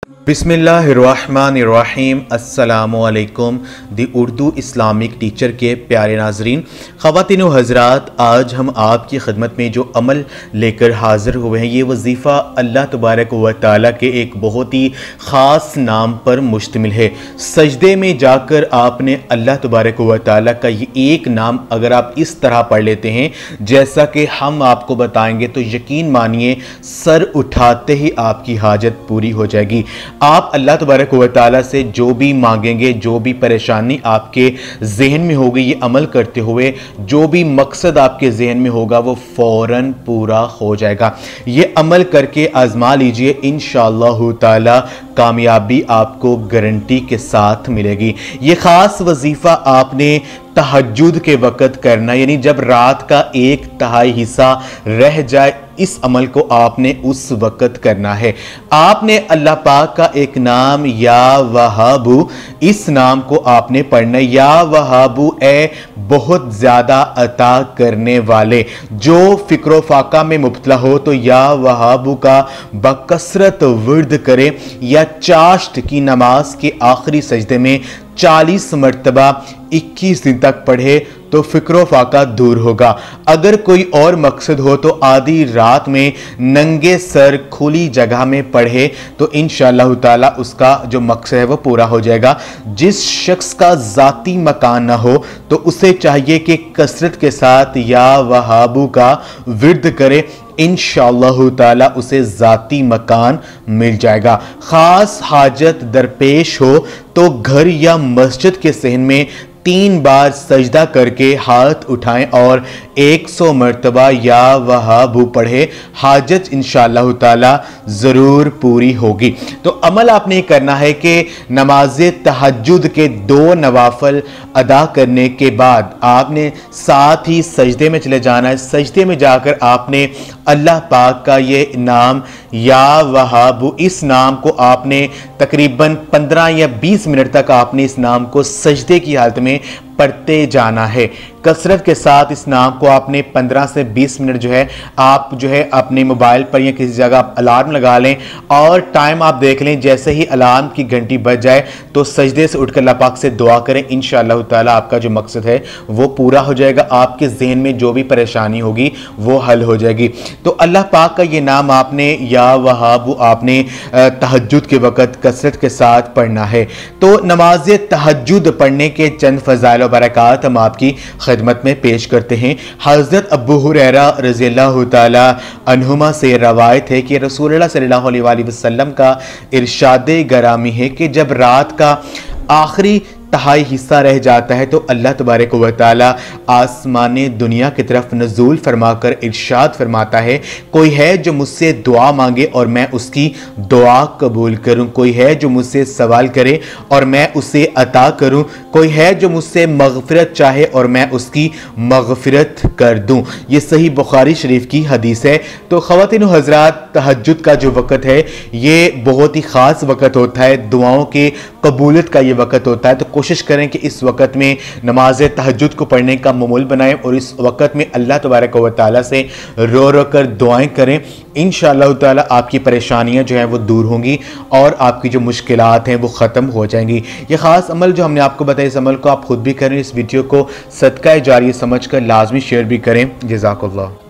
बिस्मिल्लाहिर्रहमानिर्रहीम। अस्सलामुअलैकुम। दी Urdu Islamic teacher के प्यारे नाजरीन, ख़वातीन व हज़रात, आज हम आपकी खिदमत में जो अमल लेकर हाज़िर हुए हैं, ये वजीफ़ा अल्लाह तबारक व तआला के एक बहुत ही ख़ास नाम पर मुश्तमिल है। सजदे में जाकर आपने अल्लाह तबारक व तआला का ये एक नाम अगर आप इस तरह पढ़ लेते हैं जैसा कि हम आपको बताएंगे, तो यकीन मानिए सर उठाते ही आपकी हाजत पूरी हो जाएगी। आप अल्लाह तबारक व तआला से जो भी मांगेंगे, जो भी परेशानी आपके जहन में होगी, ये अमल करते हुए जो भी मकसद आपके जहन में होगा वो फौरन पूरा हो जाएगा। ये अमल करके आजमा लीजिए, इंशाअल्लाह ताला कामयाबी आपको गारंटी के साथ मिलेगी। ये खास वजीफा आपने तहज्जुद के वक़्त करना, यानी जब रात का 1/3 हिस्सा रह जाए, इस अमल को आपने उस वक़्त करना है। आपने अल्लाह पाक का एक नाम या वहाबू, इस नाम को आपने पढ़ना, या वहाबू ए बहुत ज़्यादा अता करने वाले। जो फ़िक्र फाका में मुब्तला हो तो या वहाबू का बकसरत विर्द करे, या चाश्त की नमाज के आखिरी सजदे में 40 मरतबा 21 दिन तक पढ़े तो फ़िक्र फाका दूर होगा। अगर कोई और मकसद हो तो आधी रात में नंगे सर खुली जगह में पढ़े तो इंशाअल्लाह ताला उसका जो मकसद है वो पूरा हो जाएगा। जिस शख्स का ज़ाती मकान ना हो तो उसे चाहिए कि कसरत के साथ या वहाबू का विर्द करे, इंशाअल्लाह ताला उसे ज़ाती मकान मिल जाएगा। ख़ास हाजत दरपेश हो तो घर या मस्जिद के सहन में 3 बार सजदा करके हाथ उठाएं और 100 मरतबा या वहाबू पढ़े, हाजत इंशाअल्लाह ताला ज़रूर पूरी होगी। तो अमल आपने करना है कि नमाज तहज्जुद के 2 नवाफल अदा करने के बाद आपने साथ ही सजदे में चले जाना है। सजदे में जाकर आपने अल्लाह पाक का ये नाम या वहाबू, इस नाम को आपने तकरीबन 15 या 20 मिनट तक आपने इस नाम को सजदे की हालत में पढ़ते जाना है। कसरत के साथ इस नाम को आपने 15 से 20 मिनट जो है आप जो है अपने मोबाइल पर या किसी जगह आप अलार्म लगा लें और टाइम आप देख लें। जैसे ही अलार्म की घंटी बज जाए तो सजदे से उठकर अल्लाह पाक से दुआ करें, इंशाअल्लाह ताला आपका जो मकसद है वो पूरा हो जाएगा। आपके जहन में जो भी परेशानी होगी वो हल हो जाएगी। तो अल्लाह पाक का ये नाम आपने या वहाबू आपने तहज्जुद के वक़्त कसरत के साथ पढ़ना है। तो नमाज तहज्जुद पढ़ने के चंद फ़ज़ाइल व बरक़ात हम आपकी खिदमत में पेश करते हैं। हज़रत अबू हुरैरा रज़ियल्लाहु ताला अन्हुमा से रवायत है कि रसूलुल्लाह सल्लल्लाहु अलैहि वसल्लम का इरशाद गरामी है कि जब रात का आखिरी 1/3 हिस्सा रह जाता है तो अल्लाह तबारक व तआला आसमाने दुनिया की तरफ नज़ूल फरमाकर इरशाद फरमाता है, कोई है जो मुझसे दुआ मांगे और मैं उसकी दुआ कबूल करूं, कोई है जो मुझसे सवाल करे और मैं उसे अता करूं, कोई है जो मुझसे मग़फ़िरत चाहे और मैं उसकी मग़फ़िरत कर दूं। ये सही बुखारी शरीफ की हदीस है। तो ख़वातीन व हज़रात, तहज्जुद का जो वक़्त है ये बहुत ही ख़ास वक़्त होता है, दुआओं के कबूलियत का ये वक़्त होता है। तो कोशिश करें कि इस वक़्त में नमाज तहज्जुद को पढ़ने का मामूल बनाएं और इस वक़्त में अल्लाह तबारक व तआला से रो रो कर दुआएं करें। इंशाअल्लाह ताला आपकी परेशानियां जो हैं वो दूर होंगी और आपकी जो मुश्किलात हैं वो ख़त्म हो जाएंगी। ये ख़ास अमल जो हमने आपको बताया, इस अमल को आप खुद भी करें। इस वीडियो को सदका जारिया समझकर लाजमी शेयर भी करें। जज़ाकल्लाह।